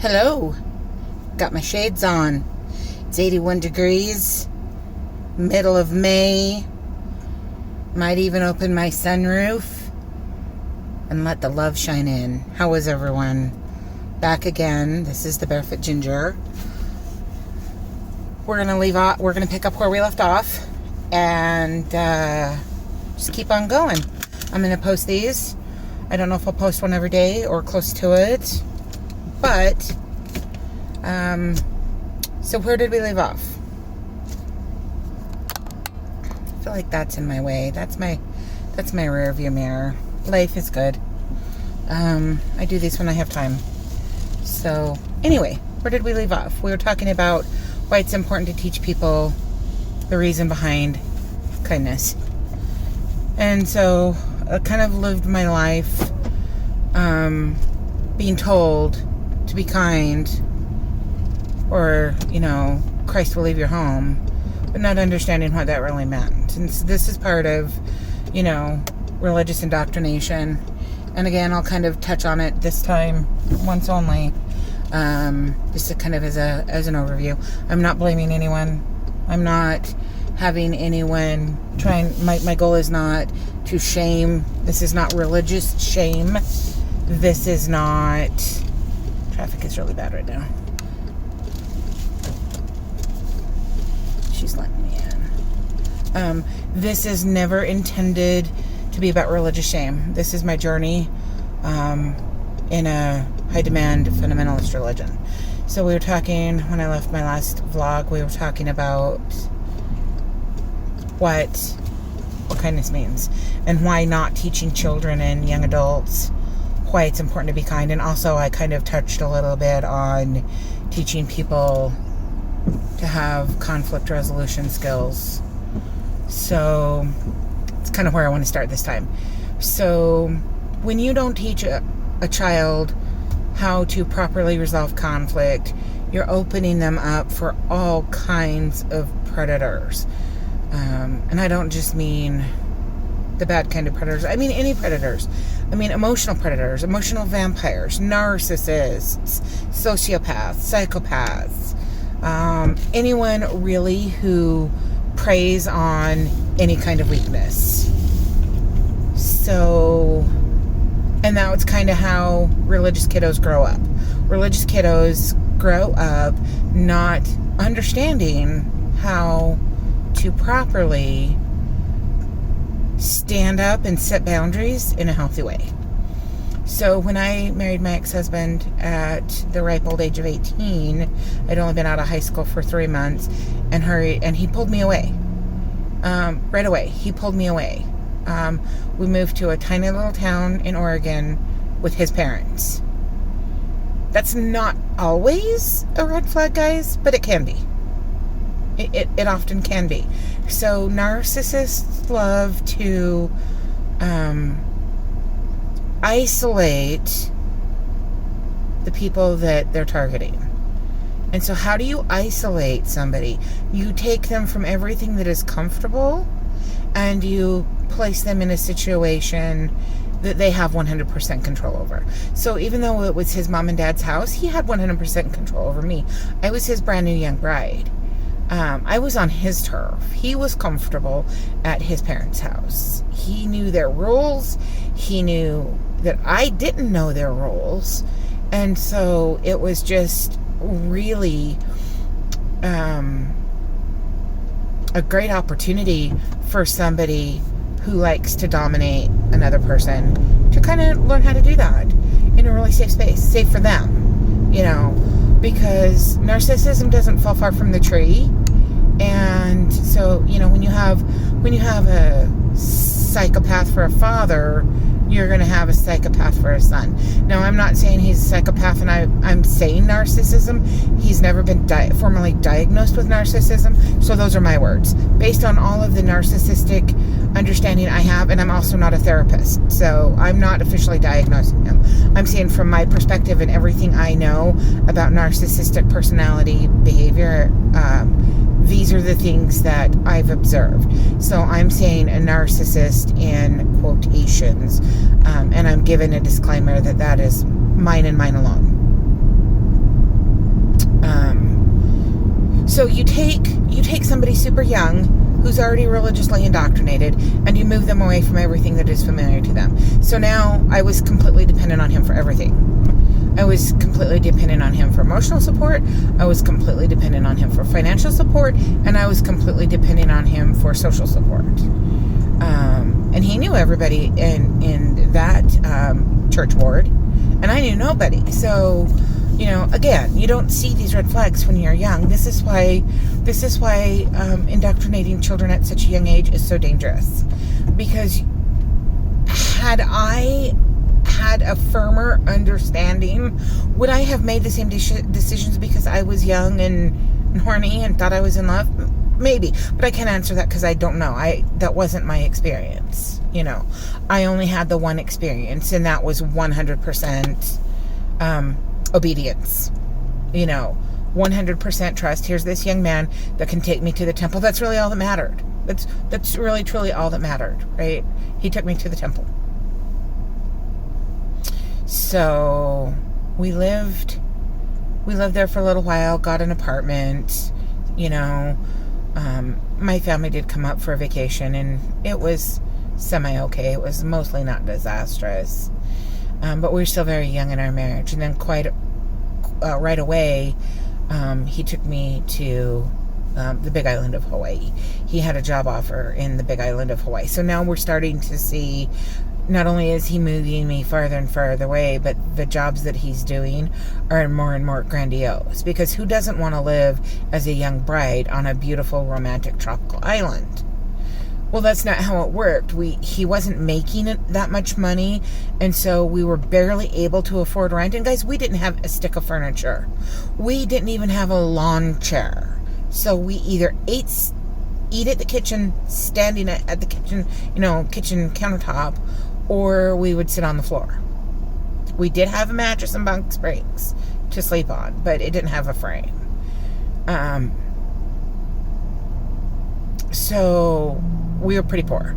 Hello. Got my shades on. It's 81 degrees. Middle of May. Might even open my sunroof and let the love shine in. How is everyone? Back again. This is the Barefoot Ginger. We're gonna pick up where we left off and just keep on going. I'm gonna post these. I don't know if I'll post one every day or close to it. But, so where did we leave off? I feel like that's in my way. That's my rear view mirror. Life is good. I do these when I have time. So, anyway, where did we leave off? We were talking about why it's important to teach people the reason behind kindness. And so, I kind of lived my life, being told to be kind, or, Christ will leave your home, but not understanding what that really meant. And so this is part of, religious indoctrination. And again, I'll kind of touch on it this time, once only, just to kind of as an overview. I'm not blaming anyone. I'm not having anyone my goal is not to shame. This is not religious shame. This is not... Traffic is really bad right now. She's letting me in. This is never intended to be about religious shame. This is my journey in a high-demand fundamentalist religion. So we were talking, when I left my last vlog, we were talking about what kindness means and why not teaching children and young adults why it's important to be kind. And also I kind of touched a little bit on teaching people to have conflict resolution skills. So it's kind of where I want to start this time. So when you don't teach a child how to properly resolve conflict, you're opening them up for all kinds of predators. And I don't just mean the bad kind of predators. I mean any predators. I mean emotional predators, emotional vampires, narcissists, sociopaths, psychopaths, anyone really who preys on any kind of weakness. So, and that's kind of how religious kiddos grow up. Religious kiddos grow up not understanding how to properly stand up and set boundaries in a healthy way. So when I married my ex-husband at the ripe old age of 18, I'd only been out of high school for 3 months, and he pulled me away. Right away, he pulled me away. We moved to a tiny little town in Oregon with his parents. That's not always a red flag, guys, but it can be. It often can be. So narcissists love to isolate the people that they're targeting. And so how do you isolate somebody? You take them from everything that is comfortable and you place them in a situation that they have 100% control over. So even though it was his mom and dad's house, he had 100% control over me. I was his brand new young bride. I was on his turf. He was comfortable at his parents' house. He knew their rules. He knew that I didn't know their rules. And so it was just really a great opportunity for somebody who likes to dominate another person to kind of learn how to do that in a really safe space. Safe for them, because narcissism doesn't fall far from the tree. And so, when you have a psychopath for a father, you're going to have a psychopath for a son. Now, I'm not saying he's a psychopath, and I'm saying narcissism. He's never been formally diagnosed with narcissism, so those are my words. Based on all of the narcissistic understanding I have, and I'm also not a therapist, so I'm not officially diagnosing him. I'm saying from my perspective and everything I know about narcissistic personality behavior, these are the things that I've observed. So I'm saying a narcissist in quotations, and I'm given a disclaimer that is mine and mine alone. So you take somebody super young who's already religiously indoctrinated, and you move them away from everything that is familiar to them. So now I was completely dependent on him for everything. I was completely dependent on him for emotional support. I was completely dependent on him for financial support, and I was completely dependent on him for social support. And he knew everybody in that church ward, and I knew nobody. So, again, you don't see these red flags when you're young. This is why indoctrinating children at such a young age is so dangerous. Because had I had a firmer understanding, would I have made the same decisions because I was young and horny and thought I was in love? Maybe, but I can't answer that because I don't know. That wasn't my experience. I only had the one experience, and that was 100% obedience. 100% trust. Here's this young man that can take me to the temple. That's really all that mattered. That's really truly all that mattered, right? He took me to the temple. So we lived there for a little while, got an apartment, my family did come up for a vacation, and it was semi-okay. It was mostly not disastrous. But we were still very young in our marriage. And then right away, he took me to the Big Island of Hawaii. He had a job offer in the Big Island of Hawaii. So now we're starting to see, not only is he moving me farther and farther away, but the jobs that he's doing are more and more grandiose. Because who doesn't want to live as a young bride on a beautiful, romantic, tropical island? Well, that's not how it worked. He wasn't making that much money, and so we were barely able to afford rent. And guys, we didn't have a stick of furniture. We didn't even have a lawn chair. So we either eat at the kitchen, standing at the kitchen, kitchen countertop, or we would sit on the floor. We did have a mattress and bunk springs to sleep on, but it didn't have a frame. So we were pretty poor.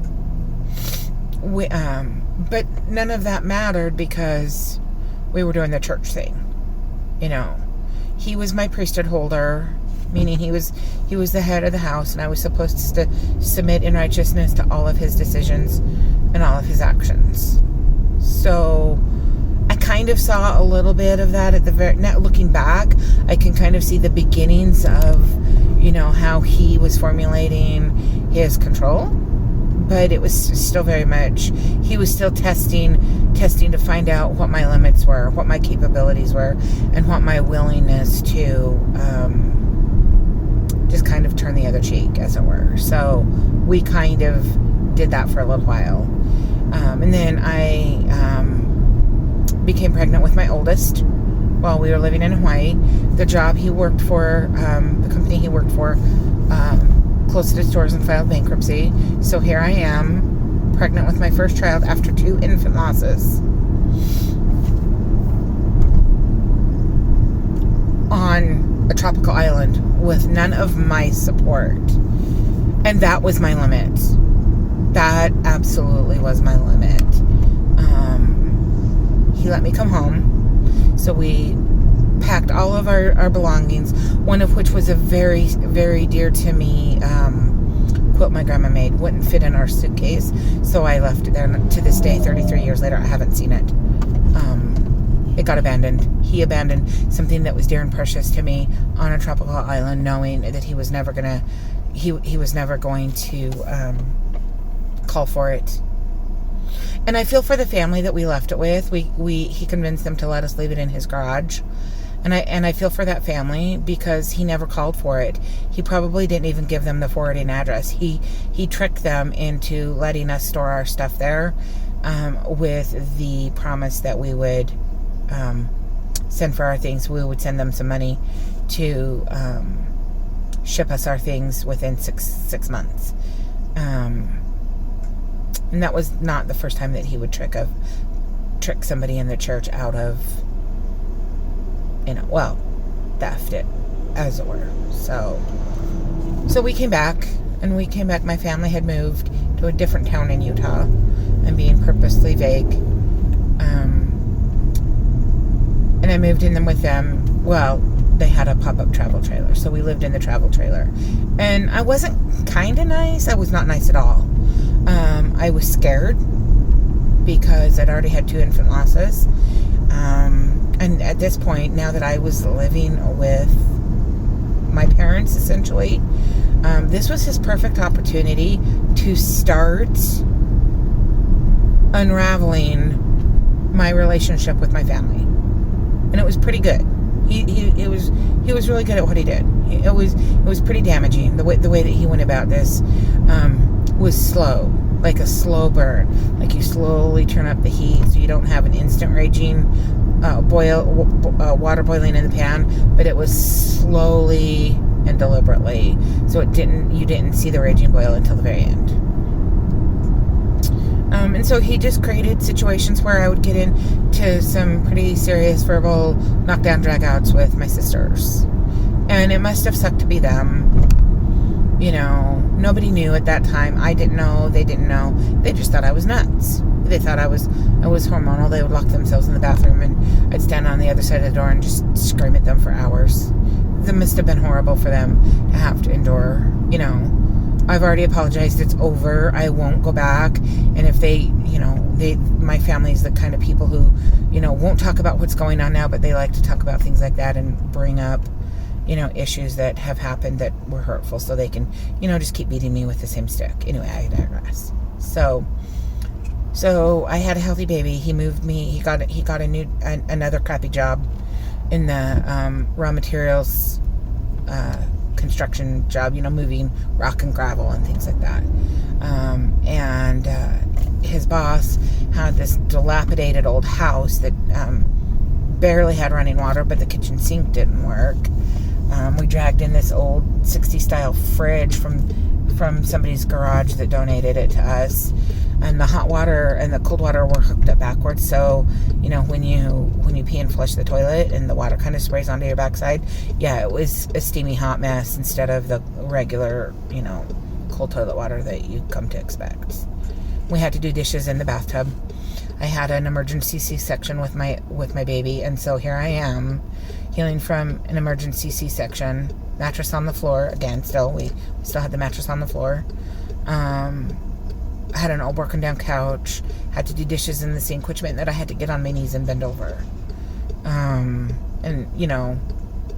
But none of that mattered because we were doing the church thing. He was my priesthood holder, meaning he was the head of the house, and I was supposed to submit in righteousness to all of his decisions and all of his actions. So I kind of saw a little bit of that at the now looking back. I can kind of see the beginnings of how he was formulating his control, but it was still very much, he was still testing to find out what my limits were, what my capabilities were, and what my willingness to just kind of turn the other cheek, as it were. So we kind of did that for a little while. And then I became pregnant with my oldest while we were living in Hawaii. The job he worked for, the company he worked for, closed its doors and filed bankruptcy. So here I am, pregnant with my first child after 2 infant losses. On a tropical island with none of my support. And that was my limit. That absolutely was my limit. He let me come home. So we packed all of our belongings, one of which was a very, very dear to me quilt my grandma made. Wouldn't fit in our suitcase. So I left it there. To this day, 33 years later, I haven't seen it. It got abandoned. He abandoned something that was dear and precious to me on a tropical island, knowing that he was never going to call for it. And I feel for the family that we left it with. He convinced them to let us leave it in his garage. And I feel for that family because he never called for it. He probably didn't even give them the forwarding address. He tricked them into letting us store our stuff there, with the promise that we would send for our things. We would send them some money to ship us our things within six months. And that was not the first time that he would trick somebody in the church out of, theft it, as it were. So we came back, my family had moved to a different town in Utah. I'm being purposely vague. And I moved in with them. Well, they had a pop-up travel trailer. So we lived in the travel trailer. And I wasn't kind of nice. I was not nice at all. I was scared because I'd already had 2 infant losses. And at this point, now that I was living with my parents, essentially, this was his perfect opportunity to start unraveling my relationship with my family. And it was pretty good. He was really good at what he did. It was pretty damaging. The way that he went about this was slow, like a slow burn. Like you slowly turn up the heat so you don't have an instant raging water boiling in the pan, but it was slowly and deliberately. So you didn't see the raging boil until the very end. And so he just created situations where I would get into some pretty serious verbal knockdown dragouts with my sisters. And it must have sucked to be them. Nobody knew at that time. I didn't know. They didn't know. They just thought I was nuts. They thought I was hormonal. They would lock themselves in the bathroom and I'd stand on the other side of the door and just scream at them for hours. It must have been horrible for them to have to endure. I've already apologized. It's over. I won't go back. And if my family's the kind of people who, won't talk about what's going on now, but they like to talk about things like that and bring up, issues that have happened that were hurtful so they can, just keep beating me with the same stick. Anyway, I digress. So I had a healthy baby. He moved me. He got another crappy job in the raw materials construction job, moving rock and gravel and things like that. And his boss had this dilapidated old house that barely had running water, but the kitchen sink didn't work. We dragged in this old 60s style fridge from somebody's garage that donated it to us. And the hot water and the cold water were hooked up backwards. So, when you pee and flush the toilet and the water kind of sprays onto your backside, it was a steamy hot mess instead of the regular, cold toilet water that you come to expect. We had to do dishes in the bathtub. I had an emergency C-section with my baby, and so here I am, healing from an emergency C-section. Mattress on the floor again. We still had the mattress on the floor. Had an old broken down couch, had to do dishes in the sink, which meant that I had to get on my knees and bend over. And,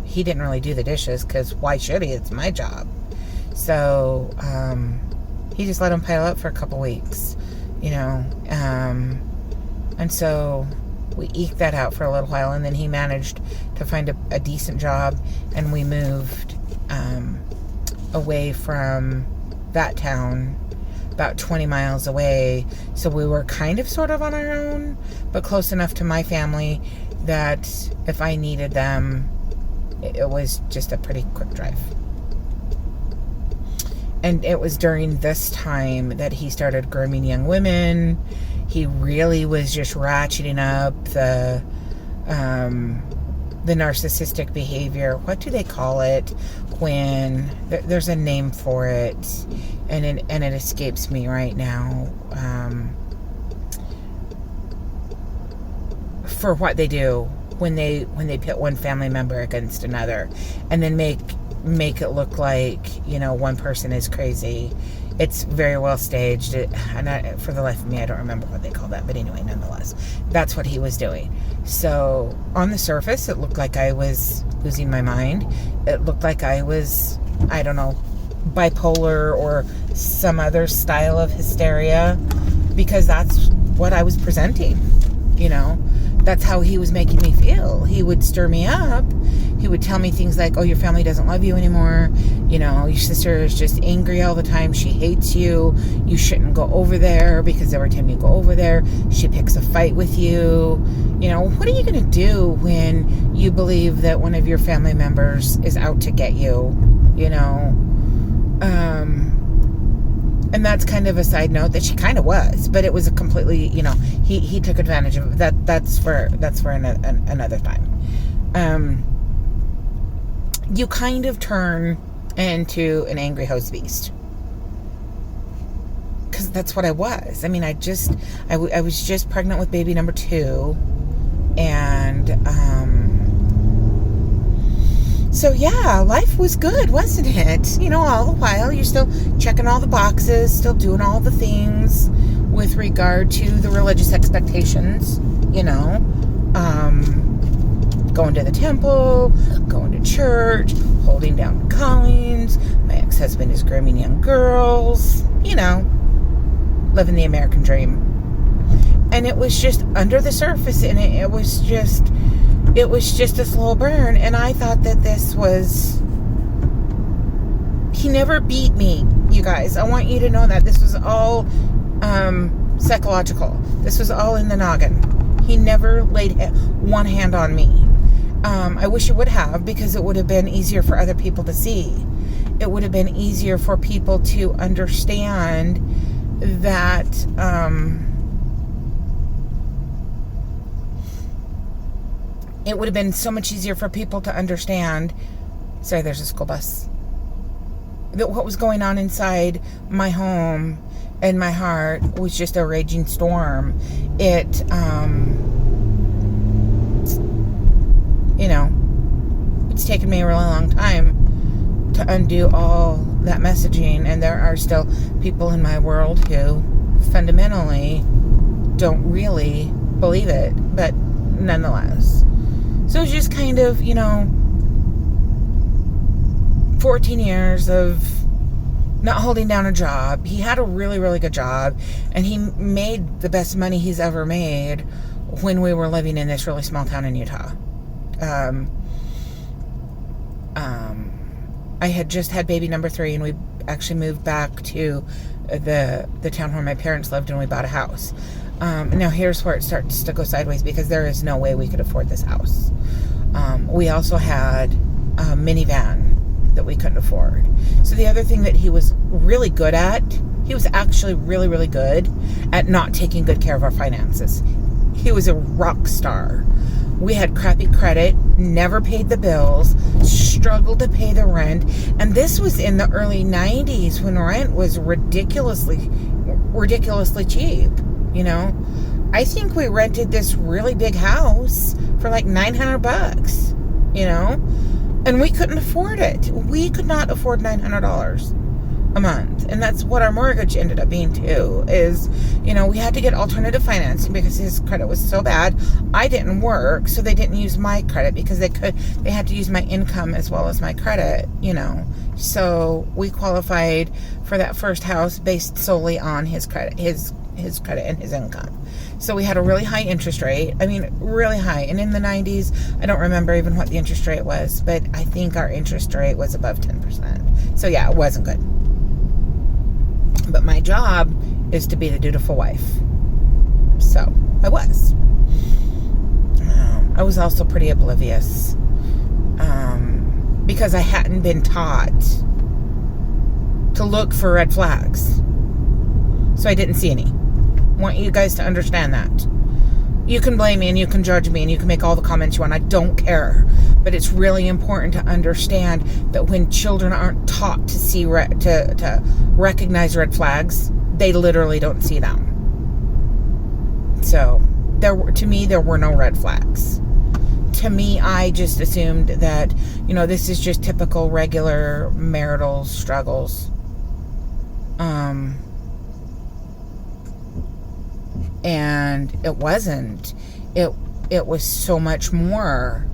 he didn't really do the dishes because why should he? It's my job. So, he just let them pile up for a couple weeks, and so we eked that out for a little while, and then he managed to find a decent job, and we moved away from that town, about 20 miles away. So we were kind of sort of on our own, but close enough to my family that if I needed them, it was just a pretty quick drive. And it was during this time that he started grooming young women. He really was just ratcheting up the narcissistic behavior. What do they call it when there's a name for it, and it escapes me right now. For what they do when they pit one family member against another, and then make it look like one person is crazy. It's very well staged, and for the life of me, I don't remember what they call that. But anyway, nonetheless, that's what he was doing. So on the surface, it looked like I was losing my mind. It looked like I was, I don't know, bipolar or some other style of hysteria, because that's what I was presenting. That's how he was making me feel. He would stir me up. He would tell me things like, oh, your family doesn't love you anymore. Your sister is just angry all the time. She hates you. You shouldn't go over there because every time you go over there, she picks a fight with you. What are you going to do when you believe that one of your family members is out to get you? And that's kind of a side note that she kind of was, but it was a completely, he took advantage of that. That's for another time. You kind of turn into an angry hose beast, because that's what I was. I mean, I was just pregnant with baby number 2, and So yeah, life was good, wasn't it? You know, all the while you're still checking all the boxes, still doing all the things with regard to the religious expectations, you know, going to the temple, going to church, holding down callings. My ex-husband is grooming young girls, you know, living the American dream. And it was just under the surface, and it was just a slow burn. And I thought that this was, he never beat me, you guys. I want you to know that this was all psychological. This was all in the noggin. He never laid one hand on me. I wish it would have, because it would have been easier for other people to see. It would have been easier for people to understand that it would have been so much easier for people to understand. Sorry, there's a school bus. That what was going on inside my home and my heart was just a raging storm. It, you know, it's taken me a really long time to undo all that messaging, and there are still people in my world who fundamentally don't really believe it, but nonetheless. So it's just kind of, you know, 14 years of not holding down a job. He had a really, really good job, and he made the best money he's ever made when we were living in this really small town in Utah. I had just had baby number 3, and we actually moved back to the town where my parents lived, and we bought a house. Now here's where it starts to go sideways, because there is no way we could afford this house. We also had a minivan that we couldn't afford. So the other thing that he was really good at, he was actually really, really good at not taking good care of our finances. He was a rock star. We had crappy credit, never paid the bills, struggled to pay the rent. And this was in the early 90s when rent was ridiculously cheap, you know. I think we rented this really big house for like $900, you know. And we couldn't afford it. We could not afford $900 a month. And that's what our mortgage ended up being too, is, you know, we had to get alternative financing because his credit was so bad. I didn't work, so they didn't use my credit because they had to use my income as well as my credit, you know. So we qualified for that first house based solely on his credit, his credit and his income. So we had a really high interest rate. I mean, really high. And in the 90s, I don't remember even what the interest rate was, but I think our interest rate was above 10%. So yeah, it wasn't good. But my job is to be the dutiful wife. So I was. I was also pretty oblivious, because I hadn't been taught to look for red flags. So I didn't see any. I want you guys to understand that. You can blame me and you can judge me and you can make all the comments you want. I don't care. But it's really important to understand that when children aren't taught to see to recognize red flags, they literally don't see them. So to me there were no red flags. To me, I just assumed that, you know, this is just typical regular marital struggles. And it wasn't. It was so much more.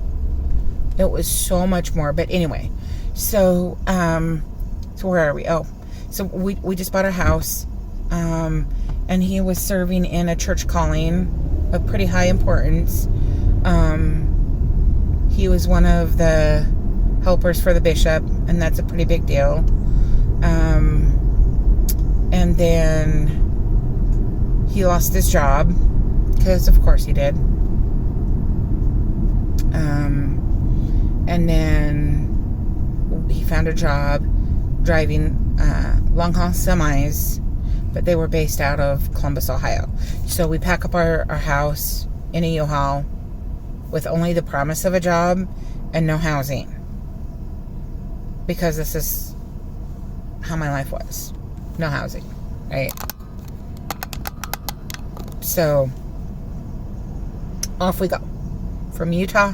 It was so much more. But anyway, so where are we? Oh, so we just bought a house, and he was serving in a church calling of pretty high importance. He was one of the helpers for the bishop, and that's a pretty big deal. And then he lost his job, because of course he did. And then he found a job driving long haul semis, but they were based out of Columbus, Ohio. So we pack up our house in a U-Haul with only the promise of a job and no housing, because this is how my life was. No housing, right? So off we go from Utah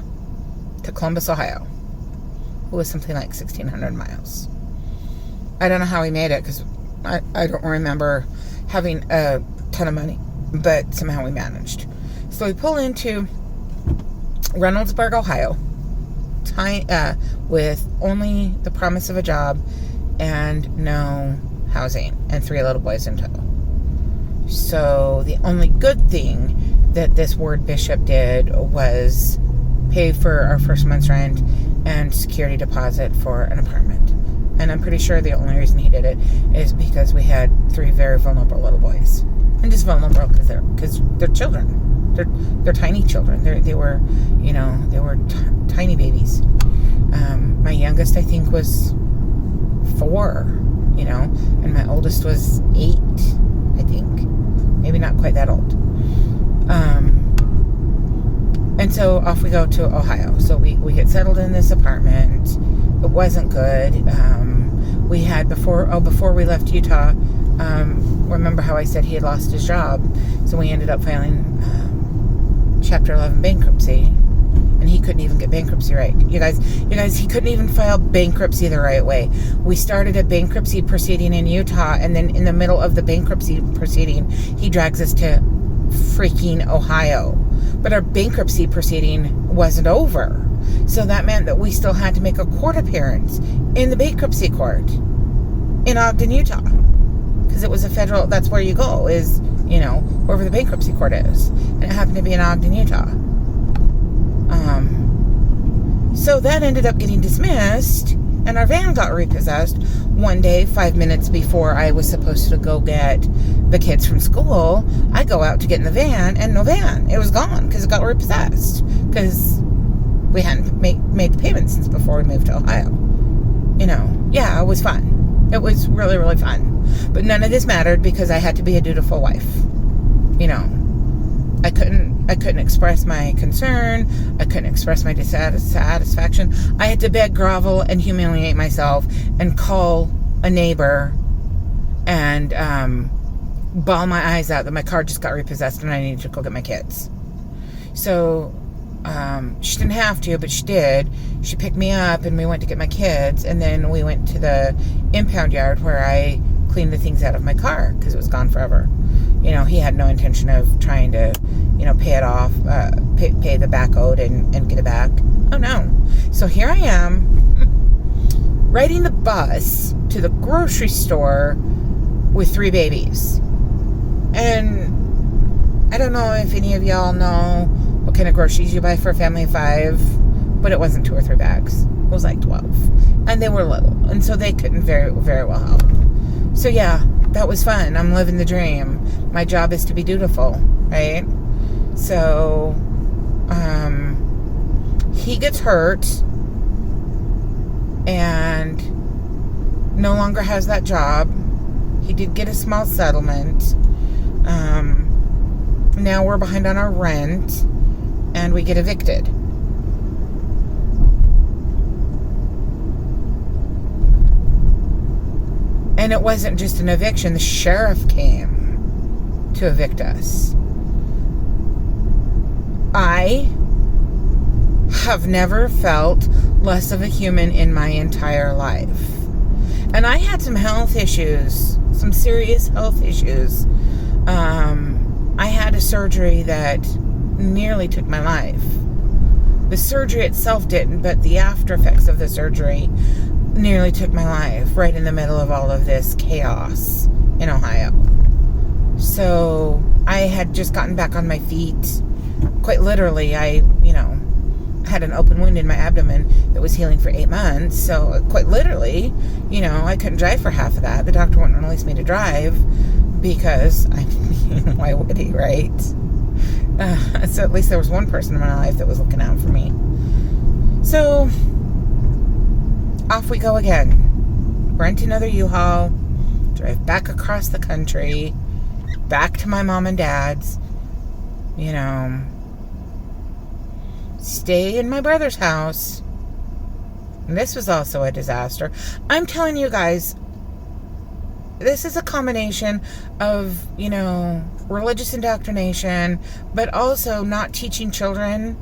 to Columbus, Ohio. who was something like 1,600 miles. I don't know how he made it, because I don't remember having a ton of money, but somehow we managed. So we pull into Reynoldsburg, Ohio, with only the promise of a job and no housing, and 3 little boys in tow. So the only good thing that this ward bishop did was pay for our first month's rent and security deposit for an apartment. And I'm pretty sure the only reason he did it is because we had 3 very vulnerable little boys. And just vulnerable because they're children. They're tiny children. They were tiny babies. My youngest, I think, was 4, and my oldest was 8, I think. Maybe not quite that old. And so off we go to Ohio. So we get settled in this apartment. It wasn't good. We had before we left Utah, remember how I said he had lost his job? So we ended up filing Chapter 11 bankruptcy, and he couldn't even get bankruptcy right. You guys, he couldn't even file bankruptcy the right way. We started a bankruptcy proceeding in Utah, and then in the middle of the bankruptcy proceeding, he drags us to freaking Ohio. But our bankruptcy proceeding wasn't over. So that meant that we still had to make a court appearance in the bankruptcy court in Ogden, Utah. Because it was a federal, that's where you go, is, wherever the bankruptcy court is. And it happened to be in Ogden, Utah. So that ended up getting dismissed, and our van got repossessed one day, 5 minutes before I was supposed to go get the kids from school. I go out to get in the van, and no van. It was gone because it got repossessed. Because we hadn't made the payment since before we moved to Ohio. Yeah, it was fun. It was really, really fun. But none of this mattered because I had to be a dutiful wife. I couldn't express my concern. I couldn't express my dissatisfaction. I had to beg, grovel, and humiliate myself and call a neighbor and bawl my eyes out that my car just got repossessed and I needed to go get my kids. So she didn't have to, but she did. She picked me up and we went to get my kids, and then we went to the impound yard where I cleaned the things out of my car because it was gone forever. He had no intention of trying to, pay it off, pay the back owed and get it back. Oh no. So here I am riding the bus to the grocery store with 3 babies. And I don't know if any of y'all know what kind of groceries you buy for a family of 5, but it wasn't 2 or 3 bags. It was like 12. And they were little, and so they couldn't very, very well help. So yeah, that was fun. I'm living the dream. My job is to be dutiful, right? So, he gets hurt and no longer has that job. He did get a small settlement. Now we're behind on our rent and we get evicted. And it wasn't just an eviction. The sheriff came to evict us. I have never felt less of a human in my entire life. And I had some health issues, some serious health issues. I had a surgery that nearly took my life. The surgery itself didn't, but the after effects of the surgery nearly took my life right in the middle of all of this chaos in Ohio. So I had just gotten back on my feet. Quite literally, I had an open wound in my abdomen that was healing for 8 months. So quite literally, I couldn't drive for half of that. The doctor wouldn't release me to drive because, why would he, right? So at least there was one person in my life that was looking out for me. So off we go again. Rent another U-Haul, drive back across the country, back to my mom and dad's, stay in my brother's house. And this was also a disaster. I'm telling you guys, this is a combination of, religious indoctrination, but also not teaching children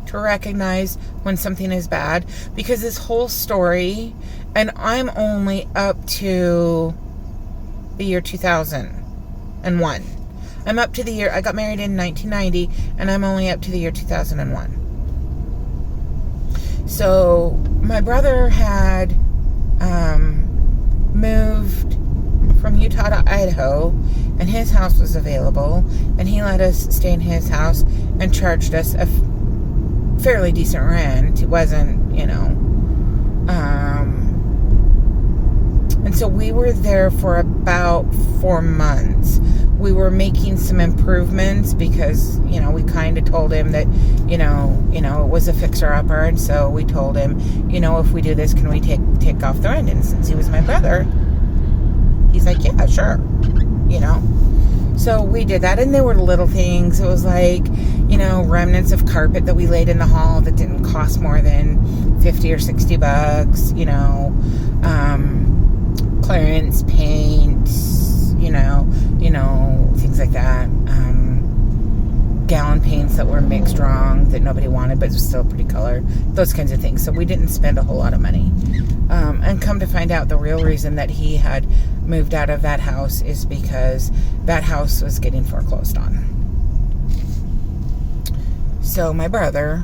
to recognize when something is bad, because this whole story, and I'm only up to the year 2001. I'm up to the year, I got married in 1990, and I'm only up to the year 2001. So my brother had moved from Utah to Idaho, and his house was available, and he let us stay in his house and charged us a fairly decent rent. It wasn't, and so we were there for about 4 months. We were making some improvements because, we kind of told him that, it was a fixer-upper, and so we told him, if we do this, can we take off the rent? And since he was my brother, he's like, yeah, sure, So we did that, and there were little things. It was like, remnants of carpet that we laid in the hall that didn't cost more than $50 or $60, clearance paint, things like that. Gallon paints that were mixed wrong that nobody wanted, but it was still a pretty color. Those kinds of things. So we didn't spend a whole lot of money. And come to find out, the real reason that he had moved out of that house is because that house was getting foreclosed on. So my brother,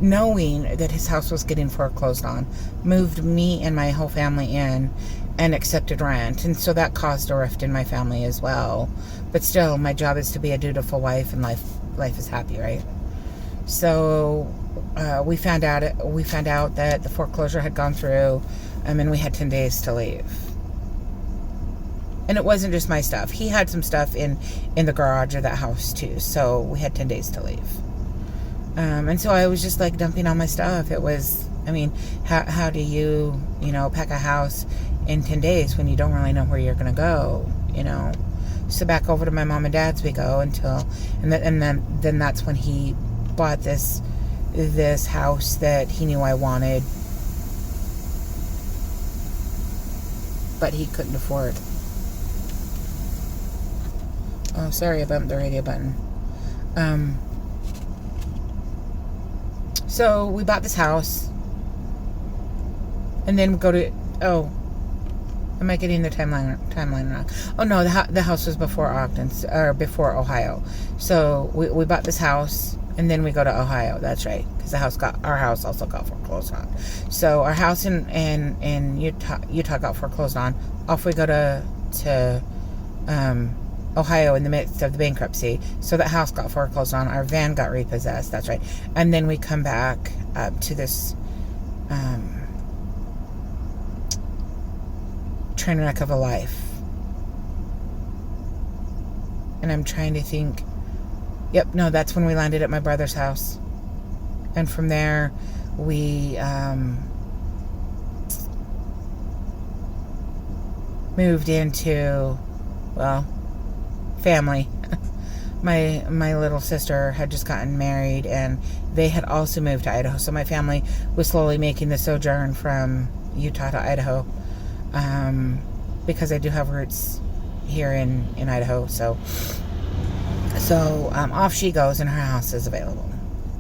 knowing that his house was getting foreclosed on, moved me and my whole family in and accepted rent. And so that caused a rift in my family as well. But still, my job is to be a dutiful wife, and life is happy, right? So we found out that the foreclosure had gone through, and we had 10 days to leave. And it wasn't just my stuff. He had some stuff in the garage of that house too. So we had 10 days to leave. And so I was just like dumping all my stuff. It was, how do you, pack a house in 10 days when you don't really know where you're going to go, So back over to my mom and dad's we go and then that's when he bought this house that he knew I wanted, but he couldn't afford. Oh, sorry, I bumped the radio button. So we bought this house, and then we go to, am I getting the timeline wrong? Oh no, the house was before before Ohio. So we bought this house, and then we go to Ohio. That's right, because our house also got foreclosed on. So our house in Utah got foreclosed on. Off we go to Ohio in the midst of the bankruptcy. So that house got foreclosed on. Our van got repossessed. That's right. And then we come back to this train wreck of a life. And I'm trying to think. Yep, no, that's when we landed at my brother's house. And from there, we moved into, family. My little sister had just gotten married, and they had also moved to Idaho. So my family was slowly making the sojourn from Utah to Idaho, because I do have roots here in Idaho. So off she goes, and her house is available.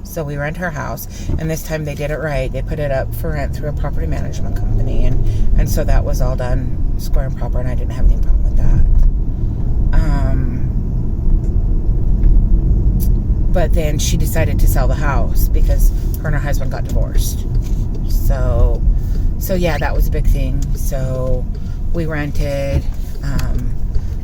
So we rent her house, and this time they did it right. They put it up for rent through a property management company, and so that was all done square and proper, and I didn't have any problem with that. But then she decided to sell the house because her and her husband got divorced. So yeah, that was a big thing. So we rented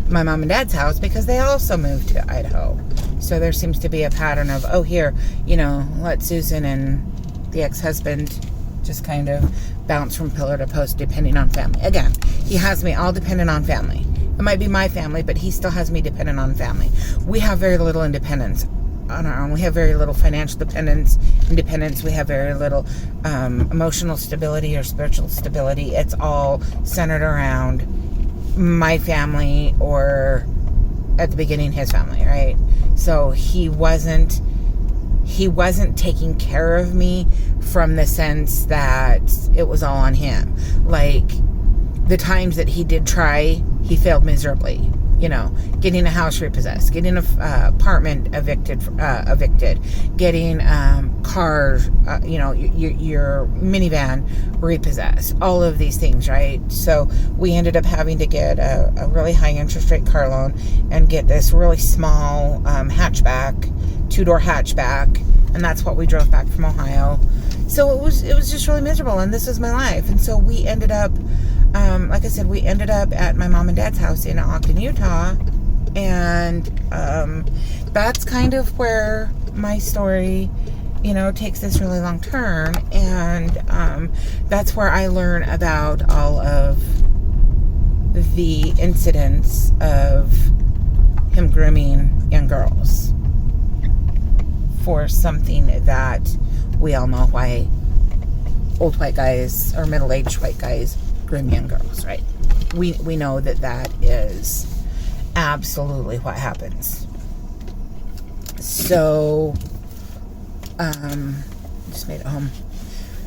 my mom and dad's house because they also moved to Idaho. So there seems to be a pattern of, let Susan and the ex-husband just kind of bounce from pillar to post depending on family. Again, he has me all dependent on family. It might be my family, but he still has me dependent on family. We have very little independence on our own. We have very little financial independence. We have very little emotional stability or spiritual stability. It's all centered around my family, or at the beginning, his family, right? So he wasn't taking care of me from the sense that it was all on him. Like, the times that he did try, he failed miserably. getting a house repossessed, getting an apartment evicted, getting cars, your minivan repossessed, all of these things, right? So we ended up having to get a really high interest rate car loan and get this really small hatchback, 2-door hatchback, and that's what we drove back from Ohio. So it was just really miserable, and this was my life. And so we ended up, like I said, we ended up at my mom and dad's house in Ogden, Utah, and that's kind of where my story, takes this really long turn, and that's where I learn about all of the incidents of him grooming young girls for something that we all know why old white guys or middle-aged white guys groom young girls, right? We know that is absolutely what happens. So, just made it home.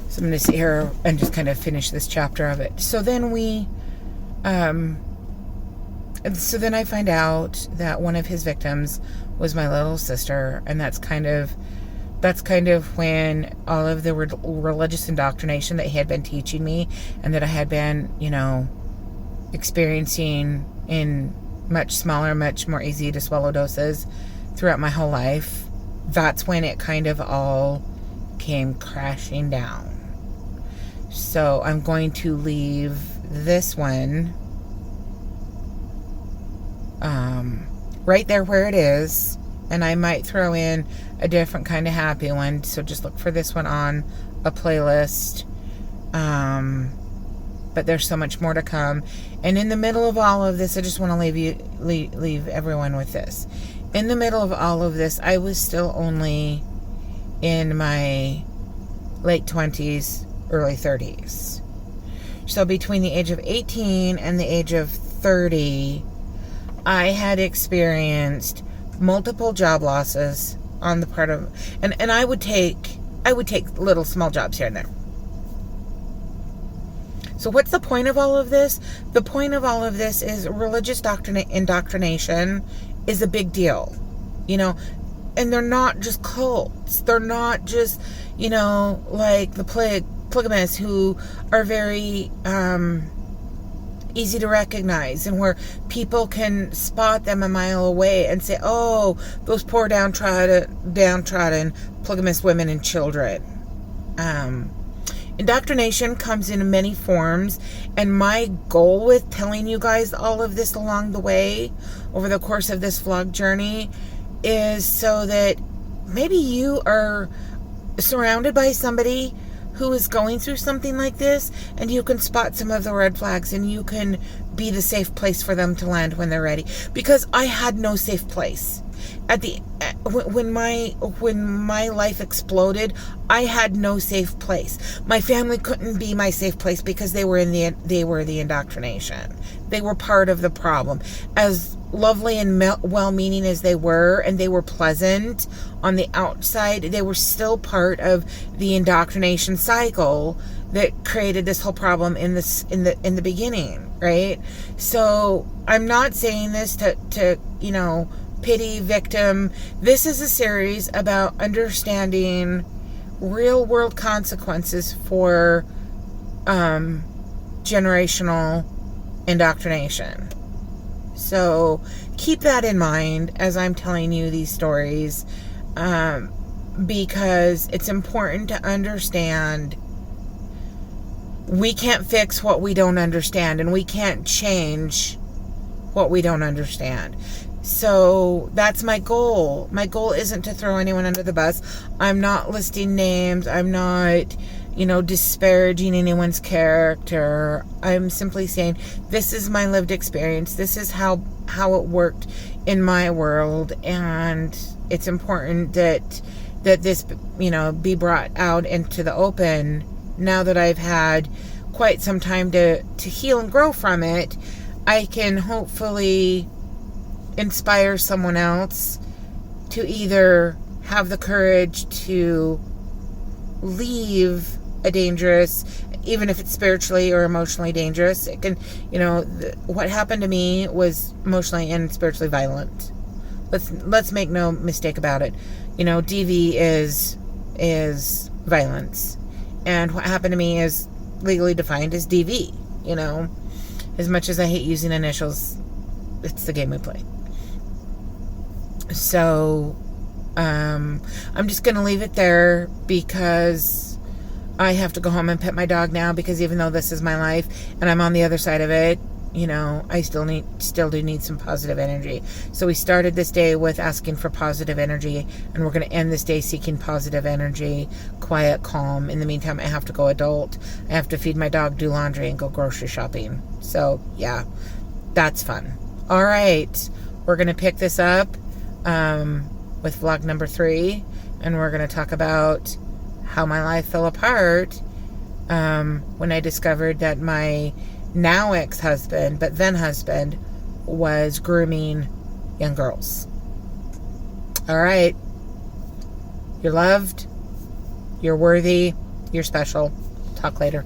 So I'm going to sit here and just kind of finish this chapter of it. So then then I find out that one of his victims was my little sister, and that's kind of when all of the religious indoctrination that he had been teaching me and that I had been, experiencing in much smaller, much more easy to swallow doses throughout my whole life, that's when it kind of all came crashing down. So I'm going to leave this one right there where it is, and I might throw in a different kind of happy one, so just look for this one on a playlist. But there's so much more to come. And in the middle of all of this, I just want to leave everyone with this. In the middle of all of this, I was still only in my late 20s, early 30s. So between the age of 18 and the age of 30, I had experienced multiple job losses on the part of, and I would take little small jobs here and there. So what's the point of all of this? The point of all of this is religious indoctrination is a big deal, and they're not just cults. They're not just, like the polygamists who are very easy to recognize, and where people can spot them a mile away and say, oh, those poor downtrodden polygamous women and children. Indoctrination comes in many forms, and my goal with telling you guys all of this along the way over the course of this vlog journey is so that maybe you are surrounded by somebody who is going through something like this, and you can spot some of the red flags, and you can be the safe place for them to land when they're ready. Because I had no safe place. When my life exploded, I had no safe place. My family couldn't be my safe place because they were the indoctrination. They were part of the problem. As lovely and well-meaning as they were, and they were pleasant on the outside, they were still part of the indoctrination cycle that created this whole problem in the beginning, right? So I'm not saying this to pity victim. This is a series about understanding real world consequences for generational indoctrination. So keep that in mind as I'm telling you these stories, because it's important to understand we can't fix what we don't understand, and we can't change what we don't understand. So that's my goal. My goal isn't to throw anyone under the bus. I'm not listing names. I'm not, disparaging anyone's character. I'm simply saying this is my lived experience. This is how it worked in my world, and it's important that this, be brought out into the open now that I've had quite some time to heal and grow from it. I can hopefully inspire someone else to either have the courage to leave a dangerous even if it's spiritually or emotionally dangerous. It can, what happened to me was emotionally and spiritually violent. Let's make no mistake about it. DV is violence, and what happened to me is legally defined as DV. As much as I hate using initials, it's the game we play. So I'm just going to leave it there, because I have to go home and pet my dog now, because even though this is my life and I'm on the other side of it, I still do need some positive energy. So we started this day with asking for positive energy, and we're going to end this day seeking positive energy, quiet, calm. In the meantime, I have to go adult. I have to feed my dog, do laundry, and go grocery shopping. So yeah, that's fun. All right, we're going to pick this up with vlog number 3, and we're going to talk about how my life fell apart when I discovered that my now ex-husband, but then husband, was grooming young girls. All right. You're loved. You're worthy. You're special. Talk later.